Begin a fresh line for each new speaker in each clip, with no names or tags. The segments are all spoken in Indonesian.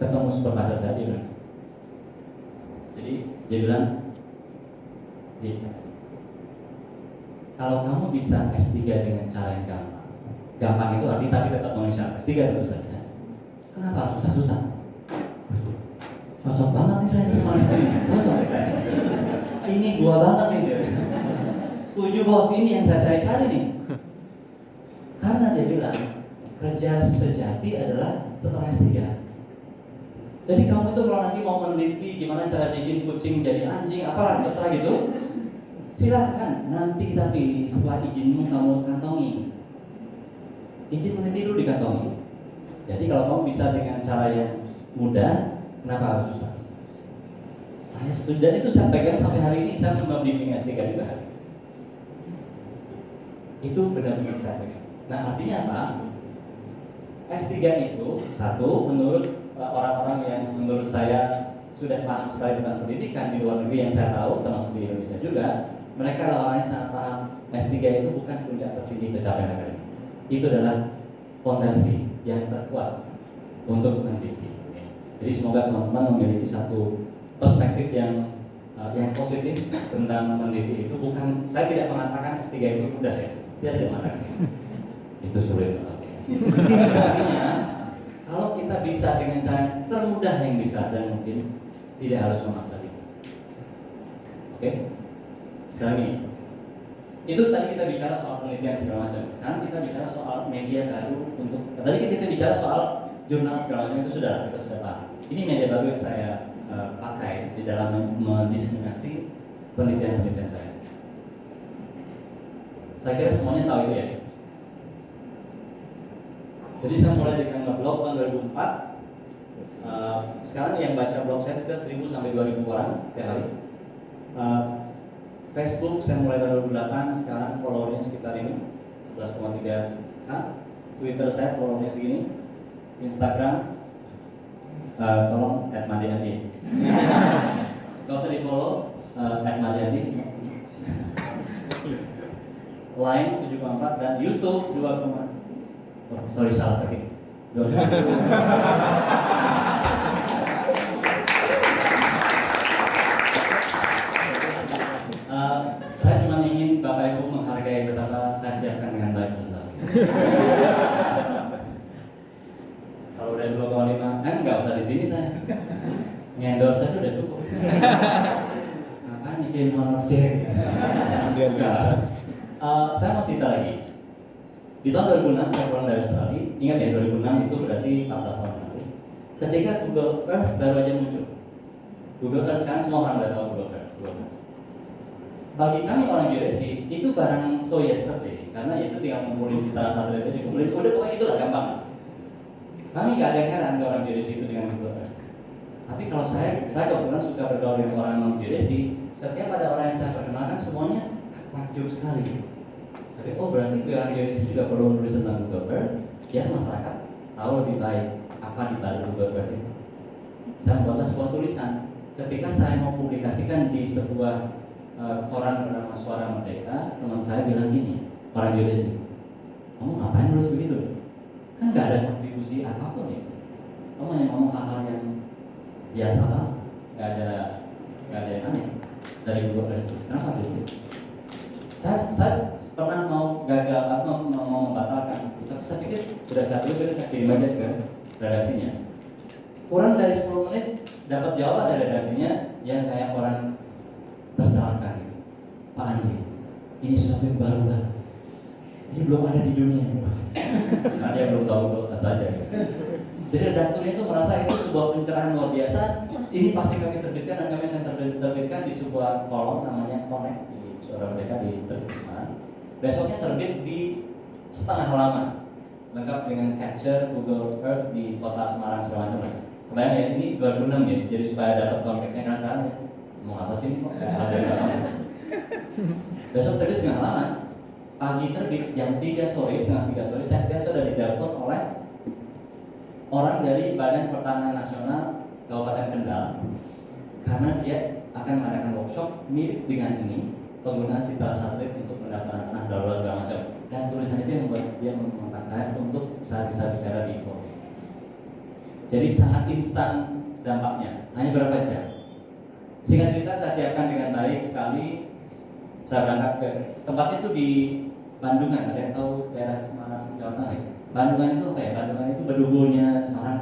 ketemu supervisor saya, dia bilang, jadi dia bilang, kalau kamu bisa S3 dengan cara yang gampang, gampang itu arti tapi tetap memenuhi S3 tentu saja, kenapa harus susah-susah? Cocok banget nih saya sama ini, cocok nih saya. Ini gua banget nih dia. Setuju bos, ini yang saya cari nih. Karena dia bilang kerja sejati adalah setelah S3. Jadi kamu itu kalau nanti mau meneliti gimana cara bikin kucing jadi anjing, apalah terserah gitu, silakan. Nanti tapi setelah izinmu kamu kantongi. Izin meneliti dulu dikantongi. Jadi kalau kamu bisa dengan cara yang mudah, kenapa harus susah? Saya setuju, dan itu saya pegang sampai hari ini. Saya membimbing S3 juga. Itu benar-benar saya pegang. Nah artinya apa? S3 itu satu, menurut orang-orang yang menurut saya sudah paham sekali tentang pendidikan di luar negeri yang saya tahu, termasuk di Indonesia juga, mereka adalah orang yang sangat paham. S3 itu bukan puncak tertinggi pencapaian akademik. Itu adalah fondasi yang terkuat untuk mendidik. Jadi semoga teman-teman memiliki satu perspektif yang positif tentang mendidik itu. Bukan, saya tidak mengatakan S3 itu mudah ya, tidak mengatakan itu sulit pasti. Artinya kalau kita bisa dengan cara termudah yang bisa dan mungkin, tidak harus memaksa itu. Oke? Sekarang ini, itu tadi kita bicara soal penelitian segala macam. Sekarang kita bicara soal media baru untuk. Tadi kita bicara soal jurnal segala macam, itu kita sudah paham. Ini media baru yang saya pakai di dalam mendiseminasi penelitian saya. Saya kira semuanya tahu itu ya. Jadi saya mulai dengan ngeblog tahun 2004. Sekarang yang baca blog saya sudah 1000 sampai 2000 orang setiap hari. Facebook saya mulai tahun 2008, sekarang followernya sekitar ini 11,3k. Twitter saya followernya segini. Instagram tolong @madiandi. Kalau usah di follow @madiandi. Line 7,4 dan YouTube 2, sorry salah tadi. Saya cuma ingin Bapak Ibu menghargai betapa saya siapkan dengan baik presentasi. Kalau udah 2,5, nggak usah di sini saya. Ngendorse saja udah cukup. Ngapain bikin honor check? Saya mau cerita lagi. Di tahun 2006 saya pulang dari Australia. Ingat ya, 2006 itu berarti 14 tahun lalu. Ketika Google Earth baru aja muncul. Google Earth sekarang semua orang udah tahu Google Earth. Bagi kami orang geodesi itu barang so yesterday, karena itu tinggal ngumpulin citra satelit itu dikumpulin, udah pokoknya itulah gampang. Kami gak ada yang heran ke orang geodesi itu dengan Google Earth. Tapi kalau saya kebetulan suka bergaul dengan orang non geodesi, setiap ada orang yang saya perkenalkan semuanya takjub sekali. Tapi berarti orang geodesi juga perlu menulis tentang Google Earth, biar masyarakat tahu lebih baik apa di balik Google Earth itu. Saya membuat sebuah tulisan. Ketika saya mau publikasikan di sebuah koran bernama Suara Merdeka, teman saya bilang gini, orang geodesi, kamu ngapain nulis begitu? Kan nggak ada kontribusi apapun ya. Kamu hanya ngomong hal-hal yang biasa banget, nggak ada yang aneh dari Google Earth. Kenapa gitu? Saya pernah mau gagal atau mau membatalkan, tapi saya pikir sudah saya tulis, saya kirim aja ke redaksinya. Kurang dari 10 menit dapat jawaban dari redaksinya yang kayak orang tercelaka gitu. Pak Andi, ini sesuatu yang baru banget. Ini belum ada di dunia. Nah, dia belum tahu saja. Gitu. Jadi redakturnya itu merasa itu sebuah pencerahan luar biasa. Ini pasti kami terbitkan dan kami akan terbitkan di sebuah kolom namanya Connect di Suara Merdeka di Semarang. Besoknya terbit di setengah halaman, lengkap dengan capture Google Earth di kota Semarang segala macam. Kebayang ya, ini 2006 ya, jadi supaya dapat konteksnya kan sekarang ya. Mau apa sih ini kok? Besok terbit setengah halaman, pagi terbit jam 3 sore, setengah 3 sore, saya sudah ditelepon oleh orang dari Badan Pertanahan Nasional Kabupaten Kendal karena dia akan mengadakan workshop mirip dengan ini, penggunaan citra satelit untuk mendapatkan tanah darurat segala macam. Dan tulisan itu yang membuat dia mengontak saya untuk saya bisa bicara di forum. Jadi sangat instan dampaknya, hanya berapa jam. Singkat cerita saya siapkan dengan baik sekali. Saya berangkat ke tempatnya itu di Bandungan. Ada yang tahu daerah Semarang, Jawa Tengah ya? Bandungan itu apa ya? Bandungan itu bedugulnya Semarang.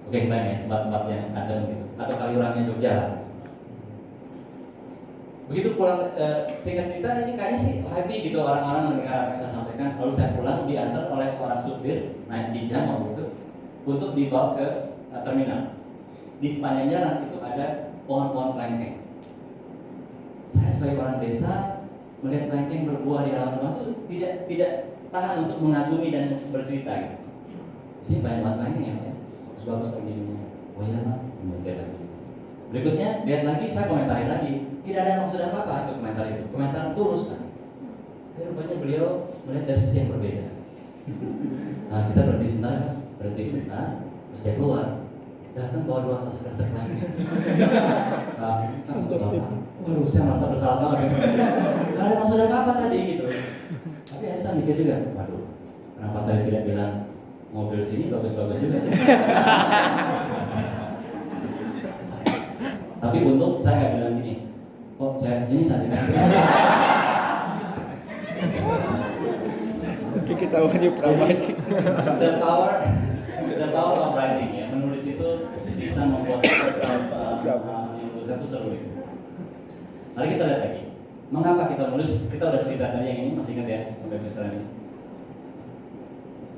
Oke, kebayang ya, tempat-tempat yang adem gitu. Atau Kaliurangnya Jogja lah. Begitu pulang, singkat cerita ini kayaknya sih happy gitu orang-orang mendengar apa yang saya sampaikan. Lalu saya pulang diantar oleh seorang supir naik di jam waktu itu untuk dibawa ke terminal. Di sepanjang jalan itu ada pohon-pohon kelengkeng. Saya sebagai orang desa melihat kelengkeng berbuah di halaman rumah itu tidak tahan untuk mengagumi dan bercerita gitu. Sini banyak banget kelengkeng ya, bagus lagi ini. Oh iya Pak, kemudian lagi. Berikutnya lihat lagi, saya komentari lagi. Tidak ada maksud apa-apa untuk komentar itu. Komentar tulus kan. Tapi rupanya beliau melihat dari sisi yang berbeda. Nah kita berhenti sebentar, terus dia keluar. Datang bawa 2 tas kresek lagi. Waduh, saya merasa bersalah banget. Gak ada maksud apa-apa tadi gitu. Tapi saya mikir juga, waduh, kenapa tadi tidak bilang mobil sini bagus-bagus juga. Tapi untung saya nggak bilang gini. Oh, saya sini cantik.
Oke, kita wajib pramaji.
The power of writing ya, menulis itu bisa membuat yang itu seru. Mari kita lihat lagi. Mengapa kita menulis? Kita udah cerita tadi yang ini, masih ingat ya, sampai sekarang ini.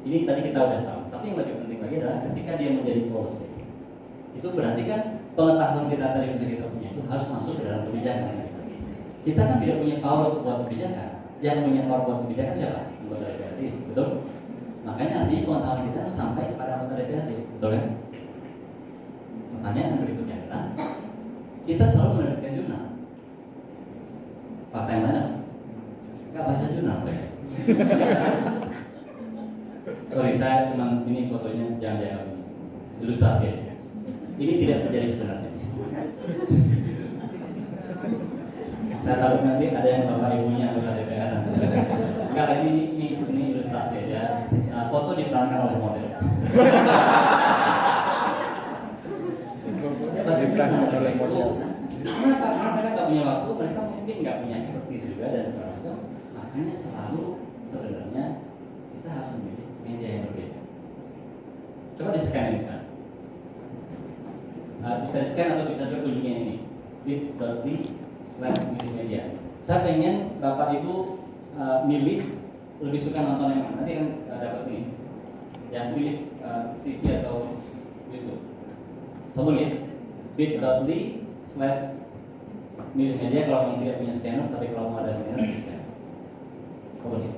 Ini tadi kita udah tahu. Tapi yang lebih penting lagi adalah ketika dia menjadi policy, itu berarti kan pengetahuan kita tadi yang kita punya itu harus masuk ke dalam kebijakan. Kita kan tidak punya power buat kebijakan. Yang punya power buat kebijakan siapa? Anggota DPRD, betul? Makanya artinya pengetahuan kita harus sampai kepada anggota DPRD, betul kan? Pertanyaan berikutnya adalah kita selalu menerbitkan jurnal. Fakta yang mana? Gak baca jurnal, ya? Sorry, saya cuma ini fotonya jangan ilustrasi aja. Ini tidak terjadi sebenarnya. Saya takut nanti ada yang bapak ibunya anggota DPR. Enggak, ini ilustrasi aja. Foto diperankan oleh model. Kenapa? Karena mereka nggak punya waktu, mereka mungkin nggak punya expertise juga dan segala macam. Makanya selalu sebenarnya kita harus memilih media yang berbeda. Coba di scan ini sekarang. Bisa di scan atau bisa juga kunjungi ini bit.ly/multimedia. Saya pengen Bapak Ibu milih lebih suka nonton yang mana. Nanti kan dapat ini. Yang pilih TV atau YouTube. Sambung ya. bit.ly/multimedia kalau yang tidak punya scanner, tapi kalau mau ada scanner di scan. Kemudian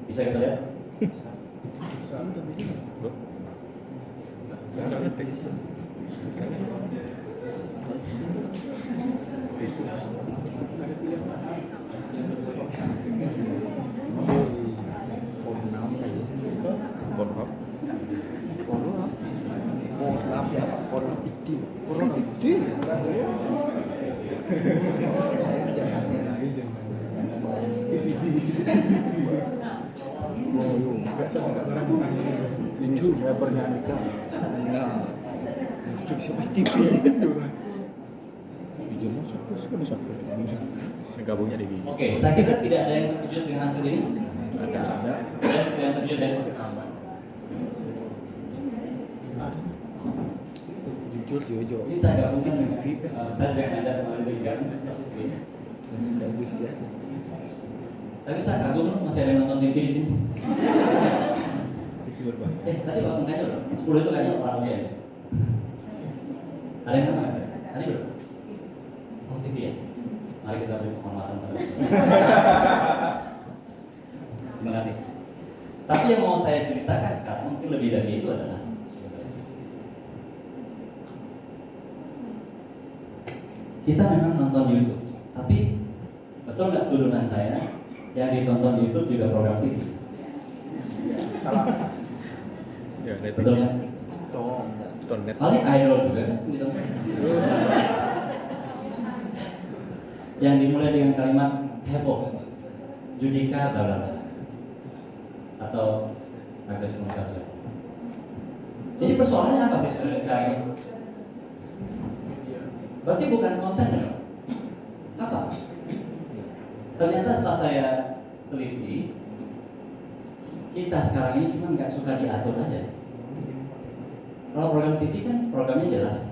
bisa kita lihat?
Ini sudah bernyanyikan. Nah, itu seperti ini. Gabungnya di sini.
Oke, saya kira tidak ada yang terkejut dengan hasil ini.
Ada.
Tidak yang terkejut ya.
Jujur.
Ini saya gabungkan dengan saya tidak ada kemarin di sekarang proses ini. Tapi saya kagum loh, masih ada yang nonton TV di sini. Tadi waktu kayaknya loh, 10 itu kayaknya orang dia. Ada yang nama? Tadi belum? Oh TV ya? Mari kita beri penghormatan pada terima kasih. Tapi yang mau saya ceritakan sekarang mungkin lebih dari itu adalah kita memang nonton YouTube, tapi betul nggak tuduhan saya yang ditonton di YouTube juga program TV?
Salah. Ya,
betul kan? Paling idol juga kan gitu. Yang dimulai dengan kalimat heboh, Judika bla bla bla, atau Agus Mukarjo. Jadi persoalannya apa sih sebenarnya sekarang ini? Berarti bukan konten ya? Apa? Ternyata setelah saya teliti, kita sekarang ini cuma nggak suka diatur aja. Kalau program TV kan programnya jelas,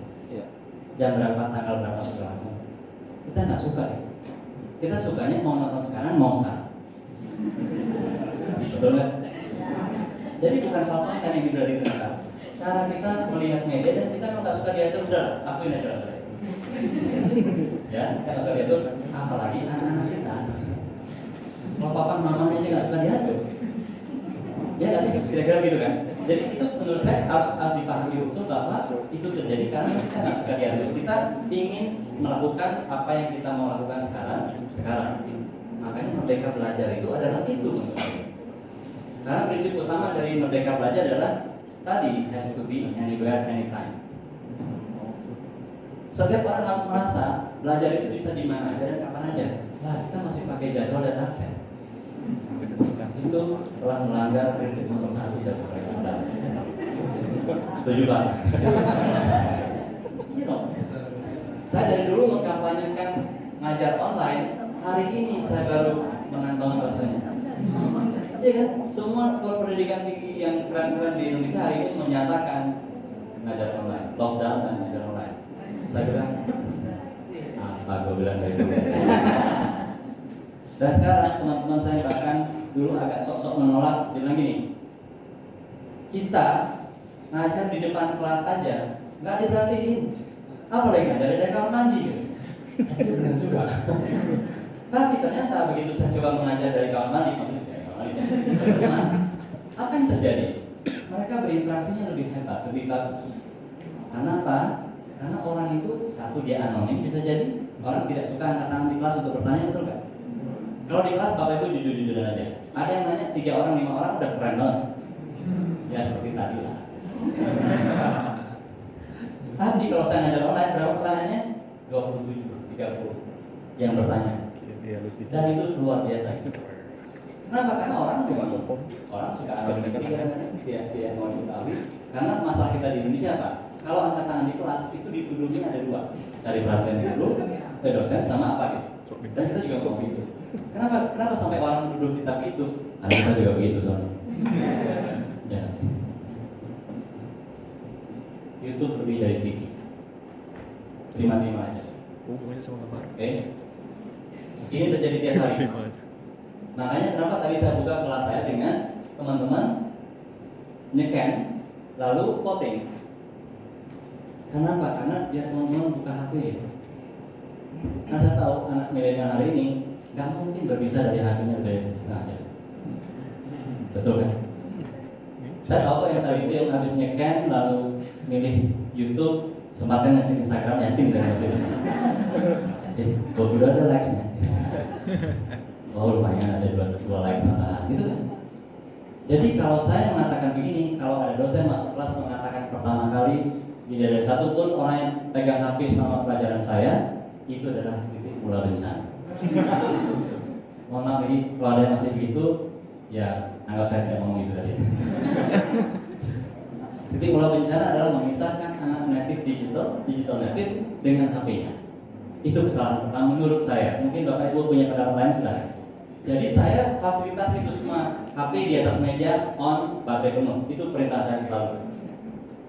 jam berapa, tanggal berapa, segala macam. Kita nggak suka ya. Kita sukanya mau nonton sekarang, mau sekarang. Betul nggak? Jadi bukan soal konten yang sudah ditentukan. Cara kita melihat media dan kita memang nggak suka diatur, udah akuin aja lah. Ya, nggak suka diatur, apalagi anak-anak kita. Kalau papa mamanya aja nggak suka diatur. Ya nggak sih, kira-kira gitu kan? Jadi itu menurut saya harus dipahami betul bahwa itu terjadi karena kita nggak suka diatur. Kita ingin melakukan apa yang kita mau lakukan sekarang. Makanya Merdeka Belajar itu adalah itu menurut saya. Karena prinsip utama dari Merdeka Belajar adalah study has to be anywhere, anytime. Setiap orang harus merasa belajar itu bisa di mana aja dan kapan aja. Lah kita masih pakai jadwal dan absen. Itu telah melanggar prinsip nomor 1 dari Merdeka Belajar. Setuju Pak? Iya dong. Saya dari dulu mengkampanyekan ngajar online. Hari ini saya baru menang banget rasanya. Iya kan? Semua pendidikan tinggi yang keren-keren di Indonesia hari ini menyatakan ngajar online, lockdown dan ngajar online. Saya bilang, apa gue bilang dari dulu. Dan sekarang teman-teman saya bahkan dulu agak sok-sok menolak, dia bilang gini, kita ngajar di depan kelas aja, nggak diperhatiin, apalagi ngajar di kamar mandi. Saya benar juga. Tapi ternyata begitu saya coba mengajar dari kamar mandi, maksudnya dari kamar mandi, apa yang terjadi? Mereka berinteraksinya lebih hebat, lebih bagus. Karena apa? Karena orang itu satu dia anonim, bisa jadi orang tidak suka angkat tangan di kelas untuk bertanya, betul nggak? Kalau di kelas Bapak Ibu jujur-jujuran aja. Ada yang nanya 3 orang, 5 orang udah keren banget. Ya seperti tadi lah. Tapi kalau saya ngajar online berapa pertanyaannya? 27, 30 yang bertanya. Dan itu luar biasa. Kenapa? Karena orang memang orang suka anonim, dia mau diketahui. Karena masalah kita di Indonesia apa? Kalau angkat tangan di kelas itu dituduhnya ada 2, cari perhatian dulu ke dosen sama apa gitu. Dan kita juga mau gitu. Kenapa sampai orang duduk kita begitu? Karena kita juga begitu soalnya. Ya. YouTube lebih dari TV. Terima aja.
Hubungannya sama kabar.
Oke. Ini terjadi tiap hari. Makanya kenapa tadi saya buka kelas saya dengan teman-teman nyekan lalu voting. Kenapa? Karena biar teman-teman buka HP. Karena saya tahu anak milenial hari ini nggak mungkin berpisah dari HP-nya dari setengah jam. Betul kan? Saya tahu yang tadi itu yang habis nyekan lalu milih YouTube, sempatnya ngecek Instagram, yakin saya masih. Kalau udah ada likes-nya. Oh lumayan ada 2 likes tambahan, gitu kan? Jadi kalau saya mengatakan begini, kalau ada dosen masuk kelas mengatakan pertama kali tidak ada satupun orang yang pegang HP selama pelajaran saya, itu adalah titik mula bencana. Mohon maaf ini kalau ada yang masih begitu, ya anggap saya tidak ngomong itu tadi. Titik mula bencana adalah memisahkan anak native digital native dengan HP-nya. Itu kesalahan pertama menurut saya. Mungkin Bapak Ibu punya pendapat lain silahkan. Jadi saya fasilitas itu semua HP di atas meja on, baterai penuh. Itu perintah saya selalu.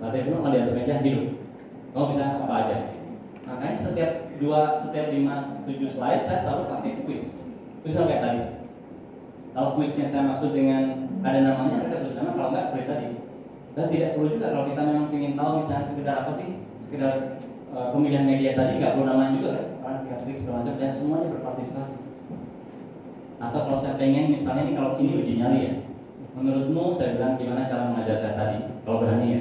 Baterai penuh on di atas meja hidup. Kamu bisa apa aja. Makanya setiap 5, 7 slide saya selalu pakai quiz. Quiz kayak tadi. Kalau quiznya saya maksud dengan ada namanya, mereka tulis nama. Kalau enggak seperti tadi. Dan tidak perlu juga kalau kita memang ingin tahu misalnya sekedar apa sih, sekedar pemilihan media tadi nggak perlu namanya juga kan, orang tidak klik segala macam dan semuanya berpartisipasi. Atau kalau saya pengen misalnya ini kalau ini uji nyali ya, menurutmu saya bilang gimana cara mengajar saya tadi, kalau berani ya.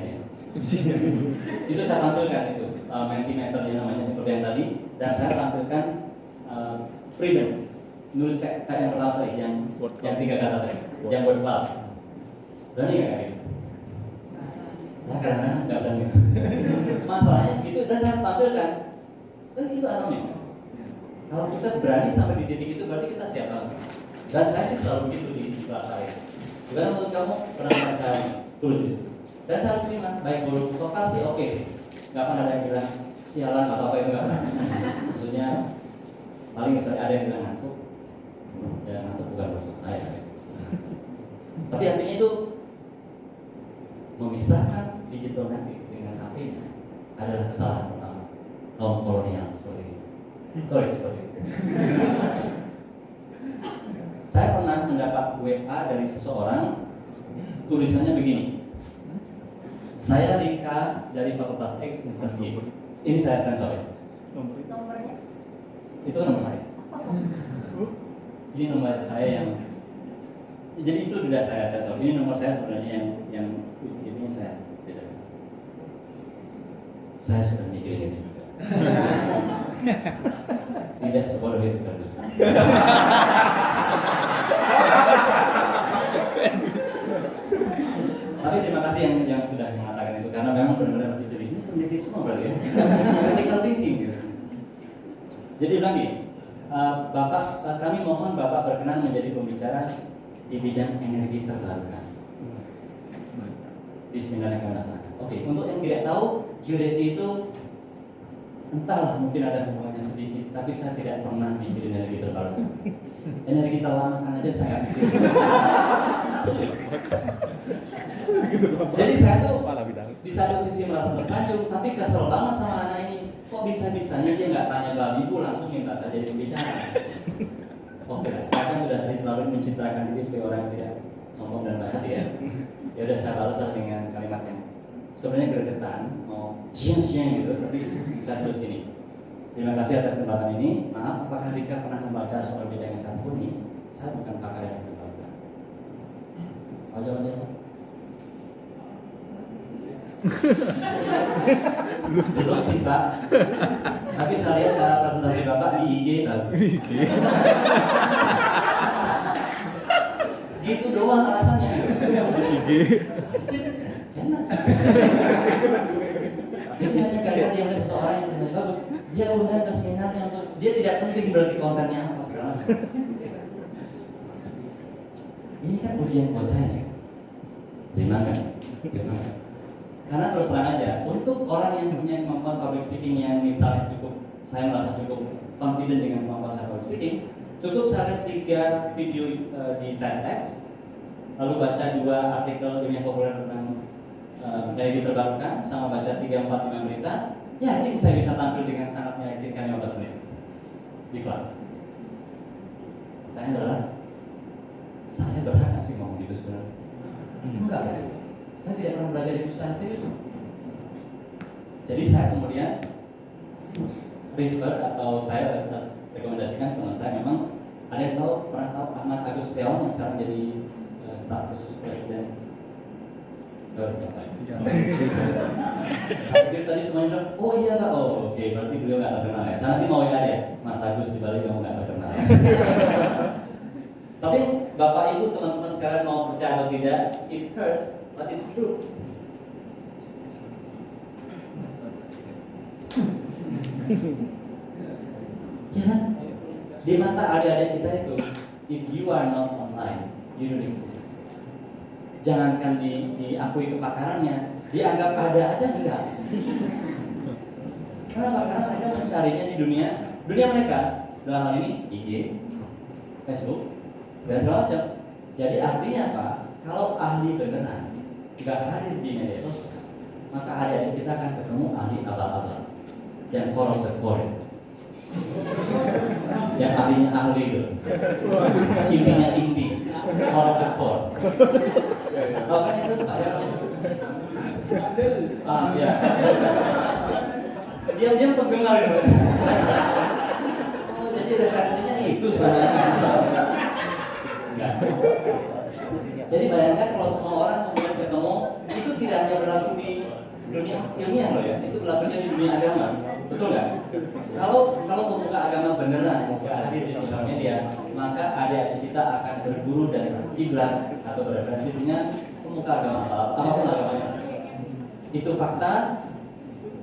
Itu saya tampilkan itu Mentimeternya namanya seperti yang tadi, dan saya tampilkan freedom, nulis kayak yang pertama tadi, yang 3 kata tadi, yang word cloud. Berani nggak kayak gitu? Saya kadang-kadang nggak berani. Masalahnya gitu dan saya tampilkan, kan itu anonim. Kalau kita berani sampai di titik itu berarti kita siap banget. Dan saya sih selalu begitu di kelas saya. Gimana menurut kamu penampilan saya tulis di situ. Dan saya harus terima, baik buruk total sih oke. Nggak pernah ada yang bilang sialan atau apa itu nggak pernah. Maksudnya paling misalnya ada yang bilang ngantuk, ya ngantuk bukan maksud saya. Tapi artinya itu memisahkan digital native dengan HP-nya adalah kesalahan pertama kaum kolonial seperti itu. Seperti itu. Saya pernah mendapat WA dari seseorang, tulisannya begini. Saya Rika dari Fakultas X Universitas Y. Ini saya sensor ya.
Nomornya?
Itu kan nomor saya. Ini nomor saya yang, jadi itu tidak saya sensor. Ini nomor saya sebenarnya yang ini saya tidak. Saya sudah mikirin ini juga. Tidak sebodoh itu Fergus. Tapi terima kasih yang sudah mengatakan itu karena memang benar-benar dicuri. Ini peneliti semua berarti ya. Critical thinking gitu. Jadi lagi, Bapak, kami mohon Bapak berkenan menjadi pembicara di bidang energi terbarukan. Bismillahirrahmanirrahim. Oke, untuk yang tidak tahu, geodesi itu entahlah mungkin ada hubungannya sedikit, tapi saya tidak pernah mikirin energi terbarukan. Energi terlamakan aja saya pikir. Jadi saya tuh di satu sisi merasa tersanjung, tapi kesel banget sama anak ini. Kok bisa-bisanya dia nggak tanya babi ibu, langsung minta saya jadi pembicara. Oke lah, saya kan sudah tadi selalu mencitrakan diri sebagai orang yang tidak sombong dan baik hati ya. Ya udah saya balas dengan kalimat yang sebenarnya gregetan, mau siang-siang gitu, tapi saya terus gini. Terima kasih atas kesempatan ini. Maaf, apakah Rika pernah membaca soal bidang yang satu ini? Saya bukan pakar yang terbarukan. Jawabannya belum sih Pak. Tapi saya lihat cara presentasi Bapak di IG tahu. Gitu doang alasannya.
IG.
Enak. Jadi hanya karena dia melihat seseorang yang sangat bagus, dia undang ke seminarnya untuk dia tidak penting berarti kontennya apa segala macam. Ini kan ujian buat saya. Terima kasih. Karena terus terang aja, untuk orang yang punya kemampuan public speaking yang misalnya cukup, saya merasa cukup confident dengan kemampuan saya public speaking, cukup saya lihat 3 video di TEDx, lalu baca 2 artikel ilmiah populer tentang energi terbarukan, sama baca 3-4-5 berita, yakin saya bisa tampil dengan sangat meyakinkan 15 menit di kelas. Pertanyaan adalah, saya berhak nggak sih ngomong gitu sebenarnya? Enggak. Saya tidak pernah belajar itu secara serius. Jadi saya kemudian refer atau saya rekomendasikan teman saya, memang ada yang pernah tahu Ahmad Agus Setiawan yang sekarang jadi staf khusus presiden. Saya tadi semuanya bilang, oh iya Pak, oh oke, berarti beliau nggak terkenal ya. Saya nanti mau ya deh, Mas Agus di balik kamu nggak terkenal. Tapi Bapak Ibu teman-teman sekarang mau percaya atau tidak, it hurts. But it's true. Ya kan? Di mata adik-adik kita itu, if you are not online, you don't exist. Jangankan diakui kepakarannya, dianggap ada aja enggak. Kenapa? Karena mereka mencarinya di dunia mereka. Dalam hal ini IG, Facebook, dan segala macam. Jadi artinya apa? Kalau ahli beneran nggak hadir di media sosial, maka adik-adik kita akan ketemu ahli abal-abal yang core of the core, yang ahlinya ahli itu, intinya inti, core of the core. Tahu kan itu Pak? Ya. Diam-diam penggemar gitu. Oh, jadi referensinya itu sebenarnya. Jadi bayangkan kalau semua orang kemudian ketemu, itu tidak hanya berlaku di dunia ilmiah loh ya, itu berlakunya di dunia agama, betul nggak? Kalau pemuka agama beneran nggak hadir di sosial media, maka adik-adik kita akan berburu dan kiblat atau bereferensi dengan pemuka agama apapun agamanya. Itu fakta.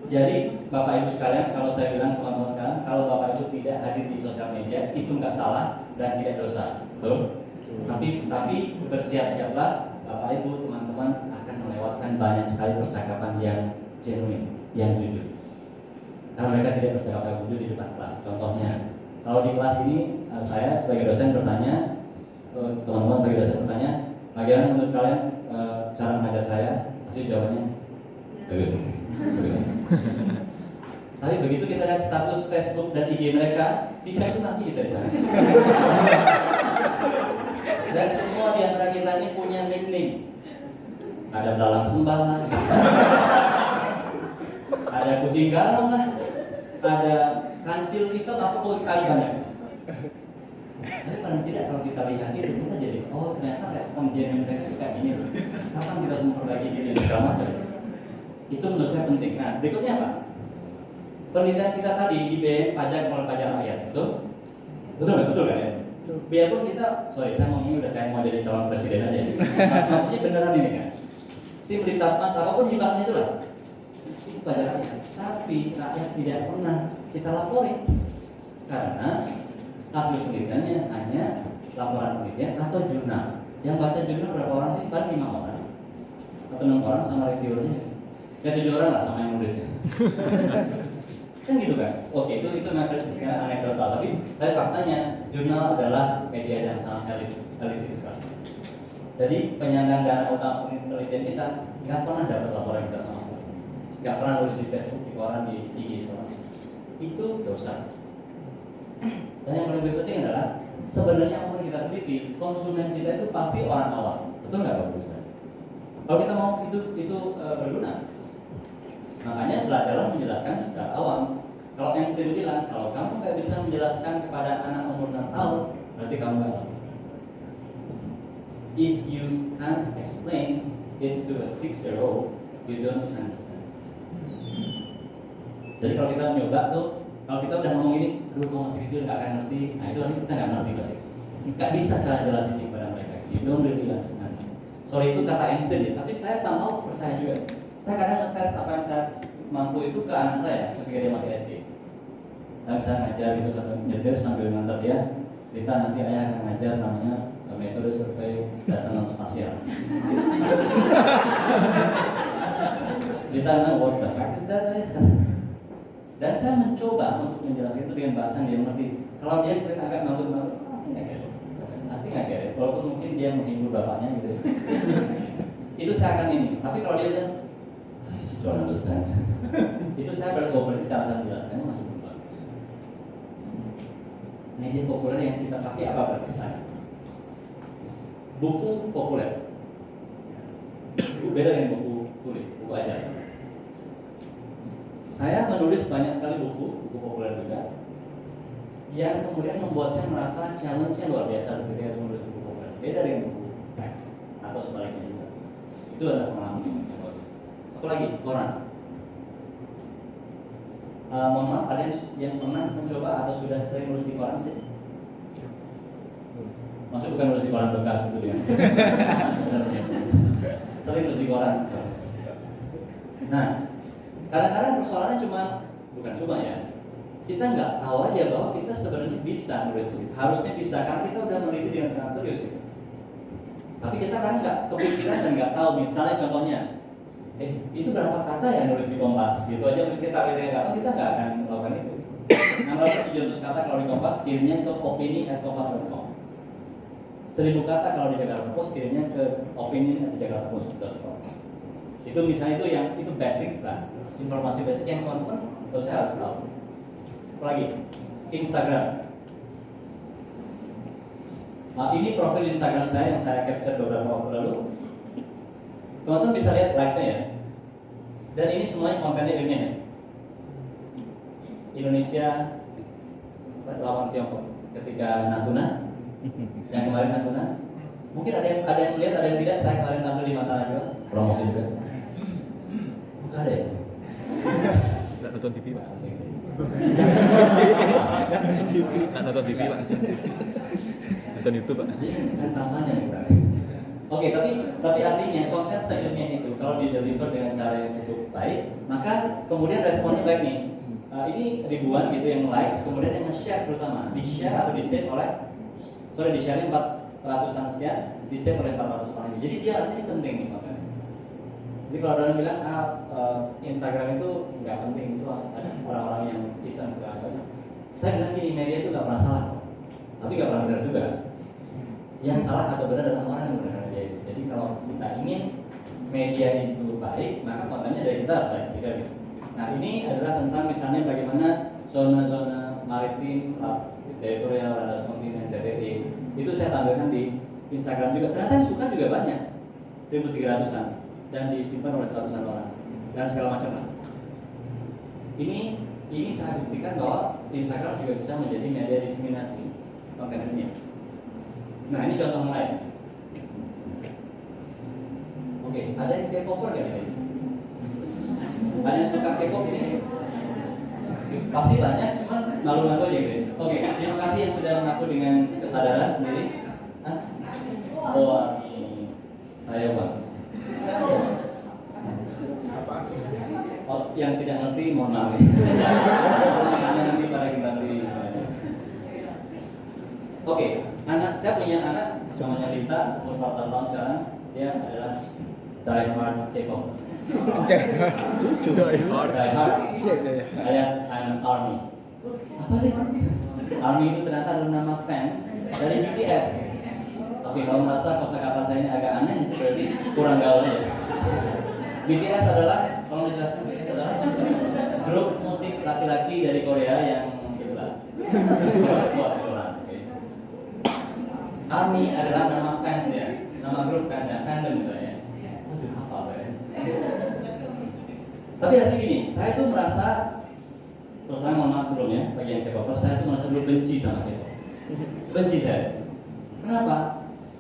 Jadi Bapak Ibu sekalian, kalau saya bilang teman-teman sekalian, kalau Bapak Ibu tidak hadir di sosial media, itu nggak salah dan tidak dosa, betul? Tapi bersiap-siaplah Bapak Ibu teman-teman akan melewatkan banyak sekali percakapan yang genuine, yang jujur. Karena mereka tidak bercakap jujur di depan kelas. Contohnya, kalau di kelas ini saya sebagai dosen bertanya, teman-teman sebagai dosen bertanya, bagaimana menurut kalian cara mengajar saya? Pasti jawabannya bagus. Tapi begitu kita lihat status Facebook dan IG mereka, dicari itu nanti kita di sana. Dan semua di antara kita ini punya nickname. Ada belalang sembah lah, ada kucing garam lah, ada kancil hitam, apa pun kali banyak. Tapi paling tidak kalau kita lihat itu, kita jadi oh ternyata respon genuine mereka kayak gini. Kapan kita harus memperbaiki diri segala macam. Itu menurut saya penting. Nah berikutnya apa? Penelitian kita tadi di BM pajak mulai pajak rakyat, betul kan ya? Biarpun kita, saya ngomongnya udah kayak mau jadi calon presiden aja. Maksudnya beneran ini kan? SIM Litbang apapun hibahnya itu lah. Itu pajak rakyat. Tapi rakyat tidak pernah kita laporin karena hasil penelitiannya hanya laporan penelitian atau jurnal. Yang baca jurnal berapa orang sih? Paling 5 orang atau 6 orang sama reviewernya. Ya 7 orang lah sama yang nulisnya. Kan gitu kan? Oke, itu anekdotal, tapi faktanya jurnal adalah media yang sangat elitis sekali. Jadi penyandang dana utama penelitian kita nggak pernah dapat laporan kita sama sekali, nggak pernah nulis di Facebook, di koran, di IG semua. Itu dosa. Dan yang paling penting adalah sebenarnya apa yang kita teliti, konsumen kita itu pasti orang awam, betul nggak Bapak Ibu? Kalau kita mau itu berguna, makanya belajarlah menjelaskan secara awam. Kalau Einstein bilang, kalau kamu nggak bisa menjelaskan kepada anak umur 6 tahun, berarti kamu nggak tahu. If you can't explain it to a 6-year-old, you don't understand. Jadi kalau kita mencoba tuh, kalau kita udah ngomong ini, aduh kok masih kecil nggak akan ngerti, nah itu nanti kita nggak ngerti pasti. Nggak bisa cara jelasin kepada mereka. You don't really understand. Sorry itu kata Einstein ya, tapi saya somehow percaya juga. Saya kadang ngetes apa yang saya mampu itu ke anak saya ketika dia masih SD. Saya bisa ngajar gitu sambil nyetir sambil ngantar dia. Kita nanti ayah akan ngajar namanya metode survei data non spasial. Kita what the heck is that? Dan saya mencoba untuk menjelaskan itu dengan bahasa yang dia mengerti. Kalau dia agak malu-malu, nanti nggak kira. Walaupun mungkin dia menghibur bapaknya gitu. Itu saya akan ini. Tapi kalau dia bilang, I just don't understand. Itu saya berkomunikasi cara saya menjelaskannya masih belum bagus. Media populer yang kita pakai apa berarti saya? Buku populer. Buku beda dengan buku tulis, buku ajar. Saya menulis banyak sekali buku populer juga, yang kemudian membuat saya merasa challenge-nya luar biasa ketika saya menulis buku populer. Beda dengan buku teks atau sebaliknya juga. Itu adalah pengalaman yang bagus. Apalagi koran. Mohon maaf, ada yang pernah mencoba atau sudah sering nulis di koran sih? Maksud bukan nulis di koran bekas gitu ya? Sering nulis di koran. Nah, kadang-kadang persoalannya bukan cuma ya, kita nggak tahu aja bahwa kita sebenarnya bisa nulis di situ. Harusnya bisa, karena kita udah meneliti dengan sangat serius gitu. Tapi kita kadang nggak kepikiran dan nggak tahu. Misalnya contohnya, itu berapa kata ya nulis di Kompas? Gitu aja kita nggak tahu, kita nggak akan melakukan itu. Nah, melakukan 700 kata kalau di Kompas, kirimnya ke opini@kompas.com. 1000 kata kalau di Jakarta Post, kirimnya ke opini@jakartapost.com. Itu misalnya itu basic lah, informasi basic yang teman-teman saya harus tahu. Apalagi Instagram. Nah, ini profil Instagram saya yang saya capture beberapa waktu lalu. Teman-teman bisa lihat likes-nya ya. Dan ini semuanya kontennya ilmiah ya. Indonesia lawan Tiongkok ketika Natuna. Yang kemarin Natuna. Mungkin ada yang melihat, ada yang tidak. Saya kemarin tampil di Mata Najwa, promosi juga. Ada ya?
Nggak nonton TV Pak. Nggak nonton TV Pak. Nonton YouTube Pak.
Saya tambahnya misalnya. Oke, tapi artinya konsen seilmiah itu kalau di deliver dengan cara yang cukup baik, maka kemudian responnya baik nih. Ini ribuan gitu yang likes, kemudian yang nge-share terutama di share atau di save oleh, di share 400-an sekian, di save oleh 400 orang. Jadi dia rasanya penting nih makanya. Jadi kalau orang bilang Instagram itu nggak penting, itu ada orang-orang yang iseng sekali. Saya bilang gini, media itu nggak pernah salah, tapi nggak pernah benar juga. Yang salah atau benar adalah orang yang menggunakan media itu. Jadi kalau kita ingin media itu baik, maka kontennya dari kita harus baik. Nah ini adalah tentang misalnya bagaimana zona-zona maritim, teritorial, landas kontinen, ZTE. Itu saya tampilkan di Instagram juga. Ternyata yang suka juga banyak, 1.300-an, dan disimpan oleh 100-an orang dan segala macam lah. Ini saya buktikan bahwa Instagram juga bisa menjadi media diseminasi konten dunia. Nah ini contoh yang lain. Oke, ada yang K-popper nggak di sini? Ada yang suka K-pop di sini? Pasti banyak, cuman malu-malu aja gitu. Oke, terima kasih yang sudah mengaku dengan kesadaran sendiri. Oh, ini saya once. Oh, yang tidak ngerti mohon maaf. Hanya nanti pada generasi. Oke, saya punya anak namanya Lisa, umur 14 tahun sekarang. Dia adalah die hard K-pop. Die hard. Kayak I'm Army. Apa sih? Army itu ternyata adalah nama fans dari BTS. Oke, kalau merasa kosakata saya ini agak aneh, itu berarti kurang gaul ya. BTS adalah, kalau menjelaskan, BTS adalah grup musik laki-laki dari Korea yang gitulah. Army adalah nama fans ya, nama grup fans ya, fandom misalnya. Apa saya? Tapi artinya gini, saya tuh merasa, terus terang mohon maaf sebelumnya, bagi yang K-popper, saya tuh merasa dulu benci sama K-pop. Benci saya. Kenapa?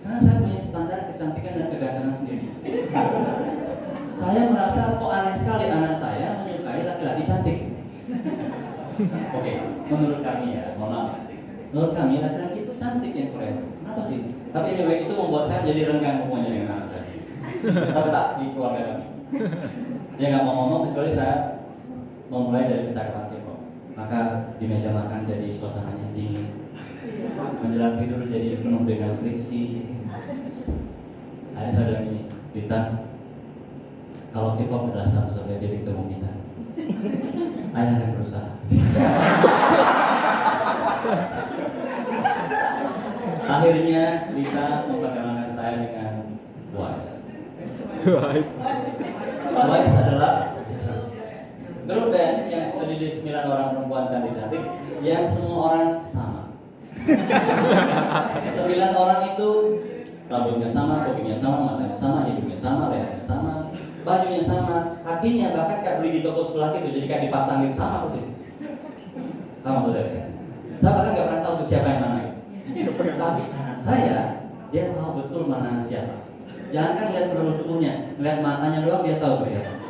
Karena saya punya standar kecantikan dan kegantengan sendiri. Saya merasa kok aneh sekali anak saya menyukai laki-laki cantik. Oke, menurut kami ya, mohon maaf. Menurut kami laki-laki itu cantik yang Korea. Kenapa sih? Tapi anyway itu membuat saya menjadi renggang hubungannya dengan anak saya. Tetap di keluarga kami. Dia nggak mau ngomong kecuali saya memulai dari percakapan K-pop. Maka di meja makan jadi suasananya dingin. Menjelang tidur jadi penuh dengan friksi. Ada saya bilang gini, Dita, kalau K-pop adalah satu-satunya titik temu kita, ayah akan berusaha. Akhirnya Dita memperkenalkan saya dengan Twice. Twice adalah grup band yang terdiri dari 9 orang perempuan cantik-cantik yang semua orang sama. 9 orang itu rambutnya sama, kupingnya sama, matanya sama, hidungnya sama, lehernya sama, bajunya sama, kakinya bahkan kayak beli di toko sebelah itu, jadi kayak dipasangin sama persis. Sama saudara. Saya bahkan nggak pernah tahu tuh siapa yang mana. Tapi anak saya, dia tahu betul mana siapa. Jangan kan lihat seluruh tubuhnya, lihat matanya doang dia tahu siapa.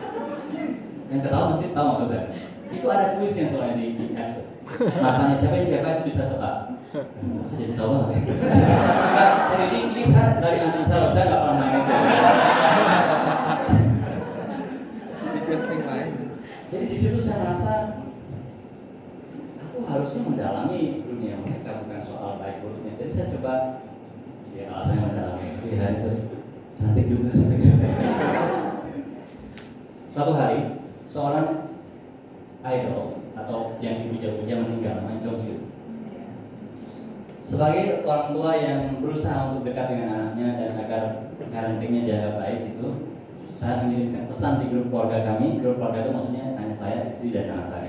Yang ketawa masih tahu maksud saya. Itu ada kuis yang soalnya di apps. Matanya siapa itu bisa tebak. Masa jadi tahu nggak ya? Jadi ini saya dari anak saya nggak pernah main itu. Jadi di situ saya merasa aku harusnya mendalami dunia mereka, bukan soal baik buruknya. Jadi saya coba, ya saya mendalami. Ya terus cantik juga sebenarnya. Suatu hari seorang idol atau yang dipuja-puja meninggal, namanya Jong Hyun. Sebagai orang tua yang berusaha untuk dekat dengan anaknya dan agar parentingnya jaga baik itu, saya mengirimkan pesan di grup keluarga kami. Grup keluarga itu maksudnya hanya saya, istri dan anak saya.